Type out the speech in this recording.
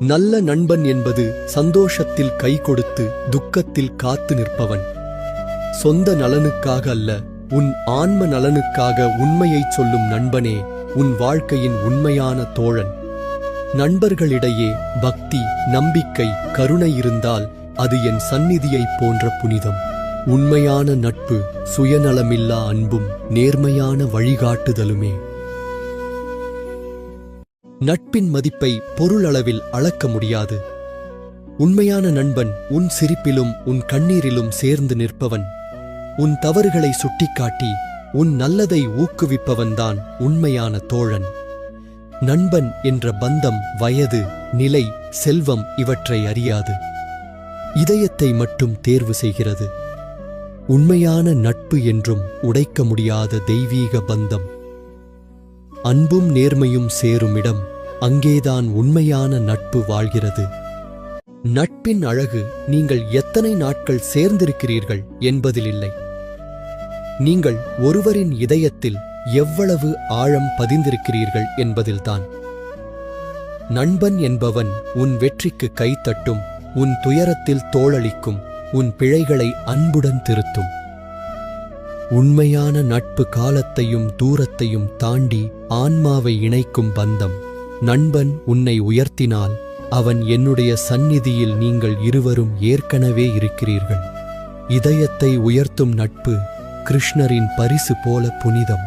நல்ல நண்பன் என்பது சந்தோஷத்தில் கை கொடுத்து துக்கத்தில் காத்து நிற்பவன். சொந்த நலனுக்காக அல்ல, உன் ஆன்ம நலனுக்காக உண்மையைச் சொல்லும் நண்பனே உன் வாழ்க்கையின் உண்மையான தோழன். நண்பர்களிடையே பக்தி, நம்பிக்கை, கருணை இருந்தால் அது என் சந்நிதியைப் போன்ற புனிதம். உண்மையான நட்பு சுயநலமில்லா அன்பும் நேர்மையான வழிகாட்டுதலுமே. நட்பின் மதிப்பை பொருளளவில் அளக்க முடியாது. உண்மையான நண்பன் உன் சிரிப்பிலும் உன் கண்ணீரிலும் சேர்ந்து நிற்பவன். உன் தவறுகளை சுட்டிக்காட்டி உன் நல்லதை ஊக்குவிப்பவன்தான் உண்மையான தோழன். நண்பன் என்ற பந்தம் வயது, நிலை, செல்வம் இவற்றை அறியாது. இதயத்தை மட்டும் தேர்வு செய்கிறது. உண்மையான நட்பு என்றும் உடைக்க முடியாத தெய்வீக பந்தம். அன்பும் நேர்மையும் சேரும் இடம், அங்கேதான் உண்மையான நட்பு வாழ்கிறது. நட்பின் அழகு நீங்கள் எத்தனை நாட்கள் சேர்ந்திருக்கிறீர்கள் என்பதில் இல்லை, நீங்கள் ஒருவரின் இதயத்தில் எவ்வளவு ஆழம் பதிந்திருக்கிறீர்கள் என்பதில்தான். நண்பன் என்பவன் உன் வெற்றிக்கு கைத்தட்டும், உன் துயரத்தில் தோளளிக்கும், உன் பிழைகளை அன்புடன் திருத்தும். உண்மையான நட்பு காலத்தையும் தூரத்தையும் தாண்டி ஆன்மாவை இணைக்கும் பந்தம். நண்பன் உன்னை உயர்த்தினால் அவன் என்னுடைய சந்நிதியில் நீங்கள் இருவரும் ஏற்கனவே இருக்கிறீர்கள். இதயத்தை உயர்த்தும் நட்பு கிருஷ்ணரின் பரிசு போல புனிதம்.